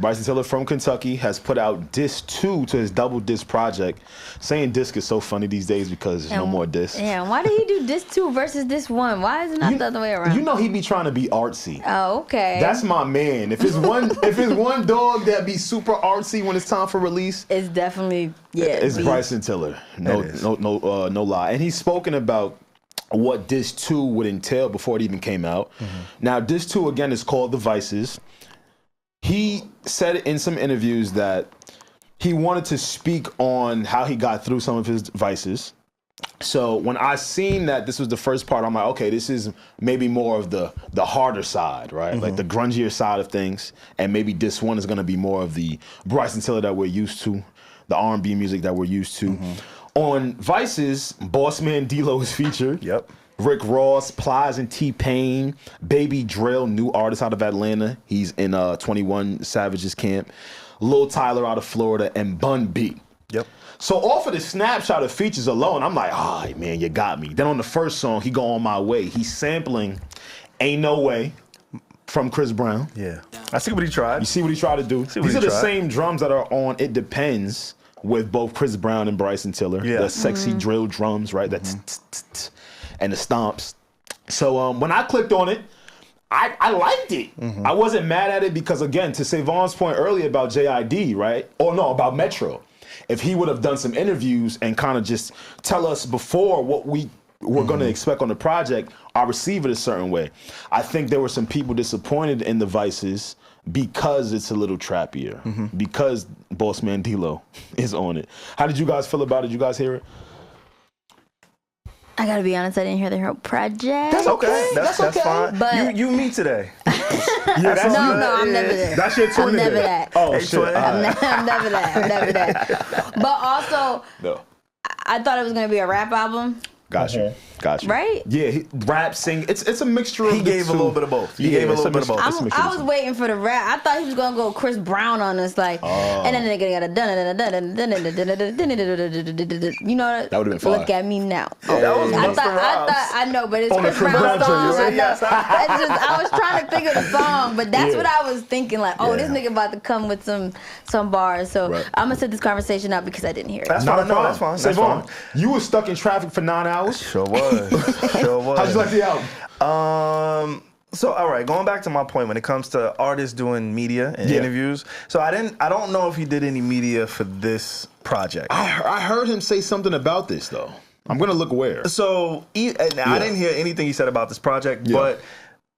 Bryson Tiller from Kentucky has put out disc 2 to his double disc project. Saying disc is so funny these days because there's no more discs. Yeah, why did he do disc 2 versus disc 1? Why is it not the other way around? You know he be trying to be artsy. Oh, okay. That's my man. If it's one dog that be super artsy when it's time for release, it's definitely it's Bryson Tiller. No lie. And he's spoken about what disc 2 would entail before it even came out. Now, disc 2 again is called The Vices. He said in some interviews that he wanted to speak on how he got through some of his vices. So when I seen that this was the first part, I'm like, okay, this is maybe more of the harder side, right? Like the grungier side of things. And maybe disc 1 is going to be more of the Bryson Tiller that we're used to, the R&B music that we're used to. On Vices, Bossman D-Lo is featured. Yep. Rick Ross, Plies and T-Pain, Baby Drill, new artist out of Atlanta. He's in 21 Savage's camp. Lil Tyler out of Florida, and Bun B. Yep. So off of the snapshot of features alone, I'm like, oh, man, you got me. Then on the first song, he go On My Way. He's sampling Ain't No Way from Chris Brown. Yeah. I see what he tried. You see what he tried to do? These are the same drums that are on It Depends with both Chris Brown and Bryson Tiller. Yeah. The sexy drill drums, right? That's and the stomps. So when I clicked on it, I liked it. I wasn't mad at it because, again, to SaVon's point earlier about JID, right? Or no, about Metro. If he would have done some interviews and kind of just tell us before what we were going to expect on the project, I receive it a certain way. I think there were some people disappointed in the Vices because it's a little trappier, because Bossman D-Lo is on it. How did you guys feel about it? Did you guys hear it? I gotta be honest, I didn't hear the whole project. That's okay. That's okay. fine. But you me today. Yeah, that's no, I'm never there. That's your twin. I'm never that. Oh, Hey, shit. twin. I'm never that. I'm never that. But also, No. I thought it was gonna be a rap album. Got you. Right? Yeah, rap, sing. It's a mixture of He gave a little bit of both. He gave a little bit of both. I was waiting for the rap. I thought he was gonna go Chris Brown on us, like, and then the nigga got a dun. You know, that would have been fire. Look at me now. That was I thought, I know, but it's Chris Brown song. I know. I was trying to think of the song, but that's what I was thinking. Like, this nigga about to come with some bars. So I'm gonna set this conversation up because I didn't hear it. That's fine. No, that's fine. SaVon, you were stuck in traffic for 9 hours. Sure was. Sure was. How'd you like the album? So all right, going back to my point when it comes to artists doing media and interviews. So I don't know if he did any media for this project. I heard him say something about this though. I'm gonna look where. So I didn't hear anything he said about this project, but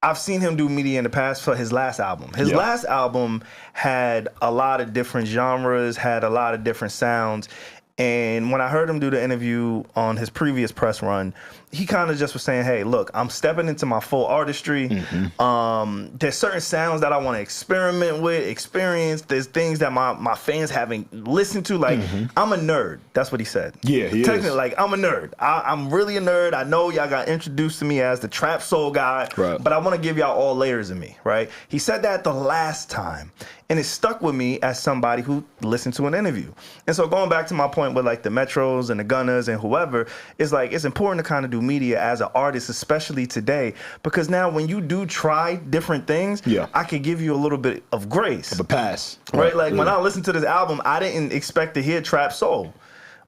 I've seen him do media in the past for his last album. His last album had a lot of different genres, had a lot of different sounds. And when I heard him do the interview on his previous press run, he kind of just was saying, hey, look, I'm stepping into my full artistry. There's certain sounds that I want to experiment with, experience. There's things that my fans haven't listened to. Like, I'm a nerd. That's what he said. Yeah, he Technically, is. like, I'm a nerd. I'm really a nerd. I know y'all got introduced to me as the trap soul guy, but I want to give y'all all layers of me, right? He said that the last time. And it stuck with me as somebody who listened to an interview. And so going back to my point with like the Metros and the Gunners and whoever, it's like it's important to kind of do media as an artist, especially today, because now when you do try different things, I can give you a little bit of grace. Of a pass. Right? Like when I listened to this album, I didn't expect to hear trap soul.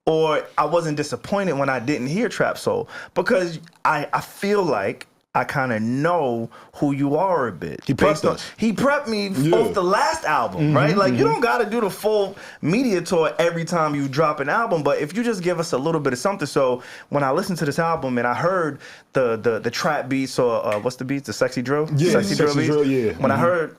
Or I wasn't disappointed when I didn't hear trap soul. Because I feel like I kind of know who you are a bit. He prepped me off the last album, right? Like, you don't got to do the full media tour every time you drop an album, but if you just give us a little bit of something. So when I listened to this album and I heard the trap beats or what's the beats? The sexy drill? Yeah, sexy drill beats. When I heard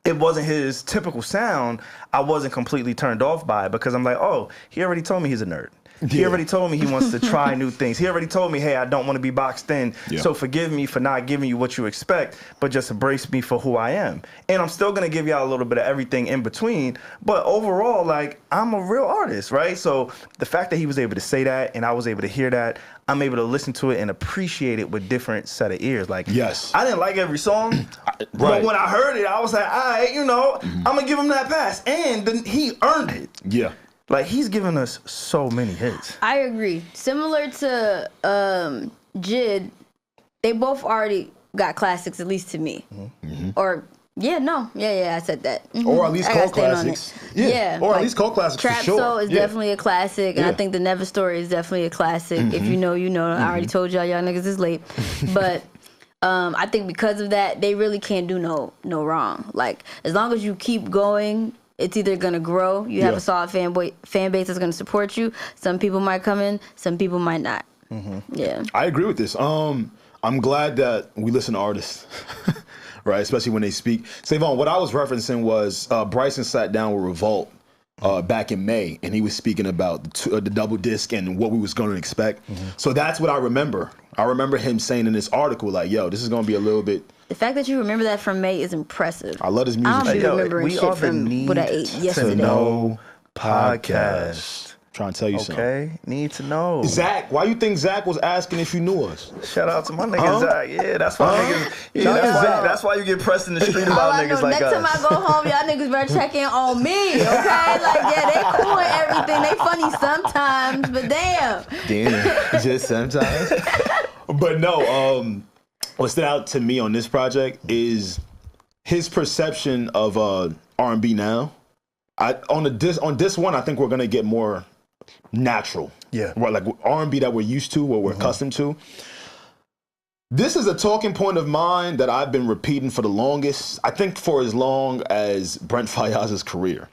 it wasn't his typical sound, I wasn't completely turned off by it because I'm like, oh, he already told me he's a nerd. He already told me he wants to try new things. He already told me, hey, I don't want to be boxed in. So forgive me for not giving you what you expect, but just embrace me for who I am. And I'm still going to give y'all a little bit of everything in between. But overall, like, I'm a real artist, right? So the fact that he was able to say that and I was able to hear that, I'm able to listen to it and appreciate it with different set of ears. Like, I didn't like every song, but when I heard it, I was like, all right, you know, I'm going to give him that pass. And then he earned it. Yeah. Like, he's given us so many hits. I agree. Similar to Jid, they both already got classics, at least to me. Or I said that. Or at least cult classics. Yeah. Or at least cult classics for sure. Trap Soul is definitely a classic, and I think The Never Story is definitely a classic. If you know, you know. I already told y'all niggas is late. But I think because of that, they really can't do no wrong. Like, as long as you keep going, it's either going to grow. You have a solid fan base that's going to support you. Some people might come in, some people might not. Yeah. I agree with this. I'm glad that we listen to artists, right? Especially when they speak. SaVon, what I was referencing was Bryson sat down with Revolt back in May, and he was speaking about the double disc and what we was going to expect. So that's what I remember. I remember him saying in this article, like, yo, this is going to be a little bit. The fact that you remember that from May is impressive. I love his music. I don't be remembering shit from what I ate yesterday. To know podcast. Trying to tell you something. Okay, need to know. Zach, why you think Zach was asking if you knew us? Shout out to my nigga Zach. Yeah, that's why niggas. Yeah, that's why you get pressed in the street about niggas like us. Next time I go home, y'all niggas better check in on me, okay? Like, yeah, they cool and everything. They funny sometimes, but damn. Damn, just sometimes. But no, what stood out to me on this project is his perception of R&B now. On this one, I think we're gonna get more natural. Yeah. Right, like R&B that we're used to, what we're accustomed to. This is a talking point of mine that I've been repeating for the longest, I think for as long as Brent Faiyaz's career.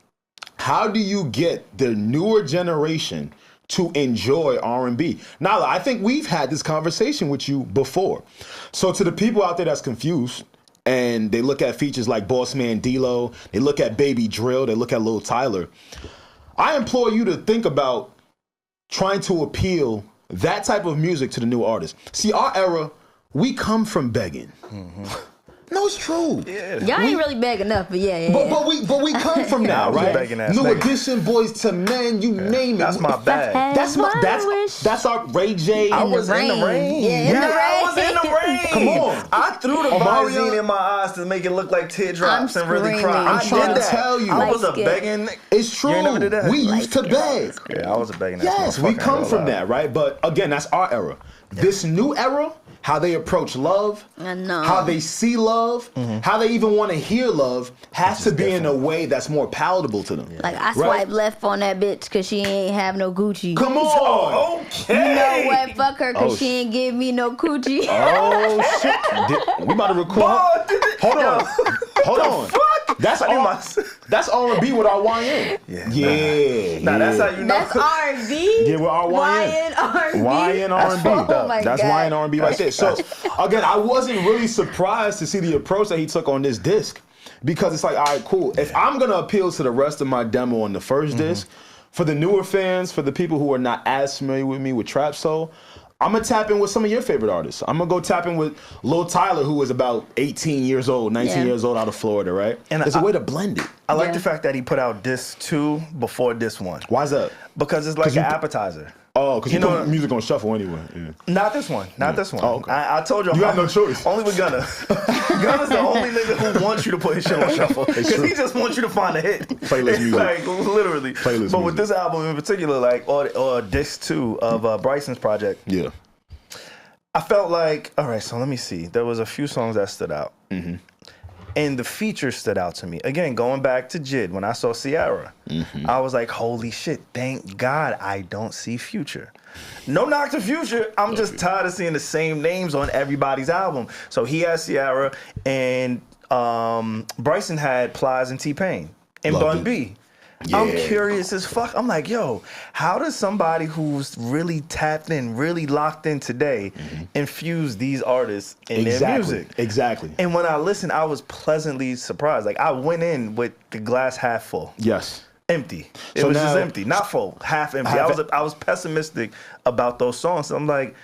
How do you get the newer generation to enjoy R&B? Now, I think we've had this conversation with you before. So to the people out there that's confused, and they look at features like Boss Man D-Lo, they look at Baby Drill, they look at Lil Tyler, I implore you to think about trying to appeal that type of music to the new artists. See, our era, we come from begging. No, it's true. Yeah. Y'all ain't really beg enough, but yeah. But we come from now, right? New Edition, Boys to Men, you name it. That's my bag. That's our Ray J. I was in the rain. Yeah, I was in the rain. Come on. I threw the Visine in my eyes to make it look like teardrops and really cry. I'm trying to tell you. I was a begging. It's true. We used to beg. Yeah, I was a begging. Yes, we come from that, right? But again, that's our era. This new era, how they approach love, how they see love, how they even want to hear love, has to be in a way that's more palatable to them. Like, I swipe left on that bitch because she ain't have no Gucci. Come on! Okay! You know what? Fuck her because she ain't give me no coochie. Oh, shit. We about to record. Hold on. That's R&B with our YN. Yeah. Nah, that's how you know. That's R&B? Yeah, with our YN. YN R&B. Oh my That's God. YN R&B right there. So, again, I wasn't really surprised to see the approach that he took on this disc, because it's like, all right, cool. If I'm going to appeal to the rest of my demo on the first disc, for the newer fans, for the people who are not as familiar with me with Trap Soul, I'm going to tap in with some of your favorite artists. I'm going to go tap in with Lil Tyler, who is about 18 years old, 19 years old out of Florida, right? And there's a way to blend it. I like the fact that he put out disc 2 before disc 1. Why is that? Because it's like an appetizer. Oh, because you know music on shuffle anyway. Yeah. Not this one. Not this one. Oh, okay. I told you. You have no choice. Only with Gunna. Gunna's the only nigga who wants you to put his shit on shuffle. Because he just wants you to find a hit. Playlist music. Like, literally. Playlist but with this album in particular, like, or disc 2 of Bryson's project. Yeah. I felt like, all right, so let me see. There was a few songs that stood out. And the features stood out to me. Again, going back to Jid, when I saw Ciara, I was like, holy shit, thank God I don't see Future. No knock to Future. I'm just tired of seeing the same names on everybody's album. So he had Ciara, and Bryson had Plies and T-Pain and Bun B. Yeah. I'm curious as fuck. I'm like, yo, how does somebody who's really tapped in, really locked in today, infuse these artists in their music? Exactly. And when I listened, I was pleasantly surprised. Like, I went in with the glass half full. Yes. Empty. It was just empty. Not full, half empty. I was pessimistic about those songs. So I'm like,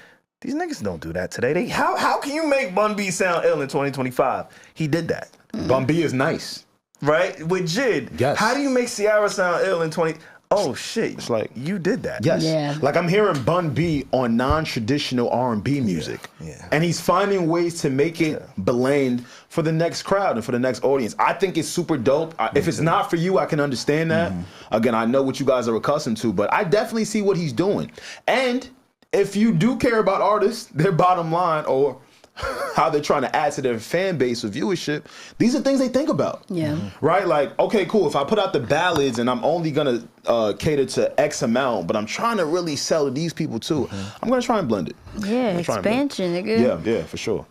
these niggas don't do that today. How can you make Bun B sound ill in 2025? He did that. Bun B is nice. Right? With Jid. Yes. How do you make Ciara sound ill in 20... Oh, shit. It's like, you did that. Yes. Yeah. Like, I'm hearing Bun B on non-traditional R&B music. Yeah. And he's finding ways to make it blend for the next crowd and for the next audience. I think it's super dope. If it's not for you, I can understand that. Again, I know what you guys are accustomed to, but I definitely see what he's doing. And if you do care about artists, their bottom line, or how they're trying to add to their fan base or viewership, these are things they think about. Yeah. Right? Like, okay, cool. If I put out the ballads and I'm only going to cater to X amount, but I'm trying to really sell to these people too, I'm going to try and blend it. Yeah, expansion, nigga. Yeah, for sure.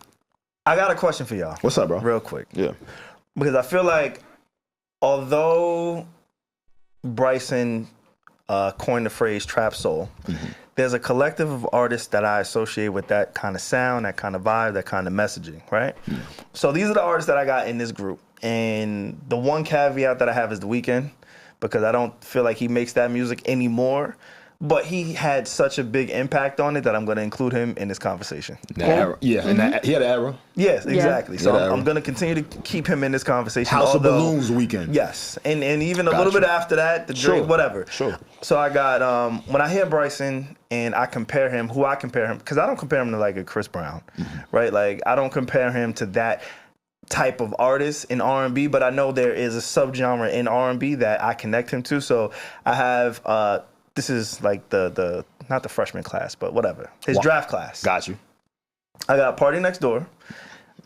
I got a question for y'all. What's up, bro? Real quick. Yeah. Because I feel like although Bryson coined the phrase trap soul, there's a collective of artists that I associate with that kind of sound, that kind of vibe, that kind of messaging, right? So these are the artists that I got in this group. And the one caveat that I have is The Weeknd, because I don't feel like he makes that music anymore. But he had such a big impact on it that I'm going to include him in this conversation. He had an era. Yes, exactly. So I'm going to continue to keep him in this conversation. House of Balloons Weekend. Yes, and even a little bit after that, the Drake, whatever. Sure. So I got when I hear Bryson and I compare him, because I don't compare him to like a Chris Brown, right? Like I don't compare him to that type of artist in R&B, but I know there is a subgenre in R&B that I connect him to. So I have this is like the not the freshman class, but whatever. His draft class. Got you. I got Party Next Door.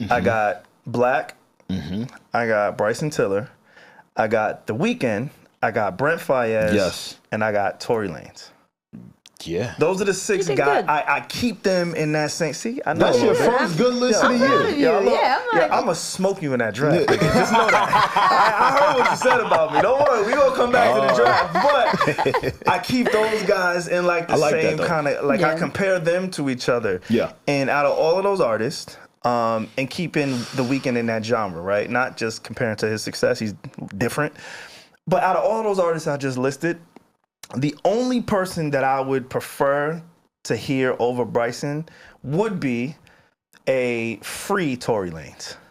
I got Black. I got Bryson Tiller. I got The Weeknd. I got Brent Faiyaz. Yes. And I got Tory Lanez. Yeah. Those are the 6 guys. I keep them in that same. See, I know. That's your first good list of the year. I'm going to smoke you in that draft. Just know that. I heard what you said about me. Don't worry. We're going to come back to the draft. But I keep those guys in like the same kind of, like I compare them to each other. Yeah. And out of all of those artists, and keeping The Weeknd in that genre, right? Not just comparing to his success. He's different. But out of all those artists I just listed, the only person that I would prefer to hear over Bryson would be a free Tory Lanez.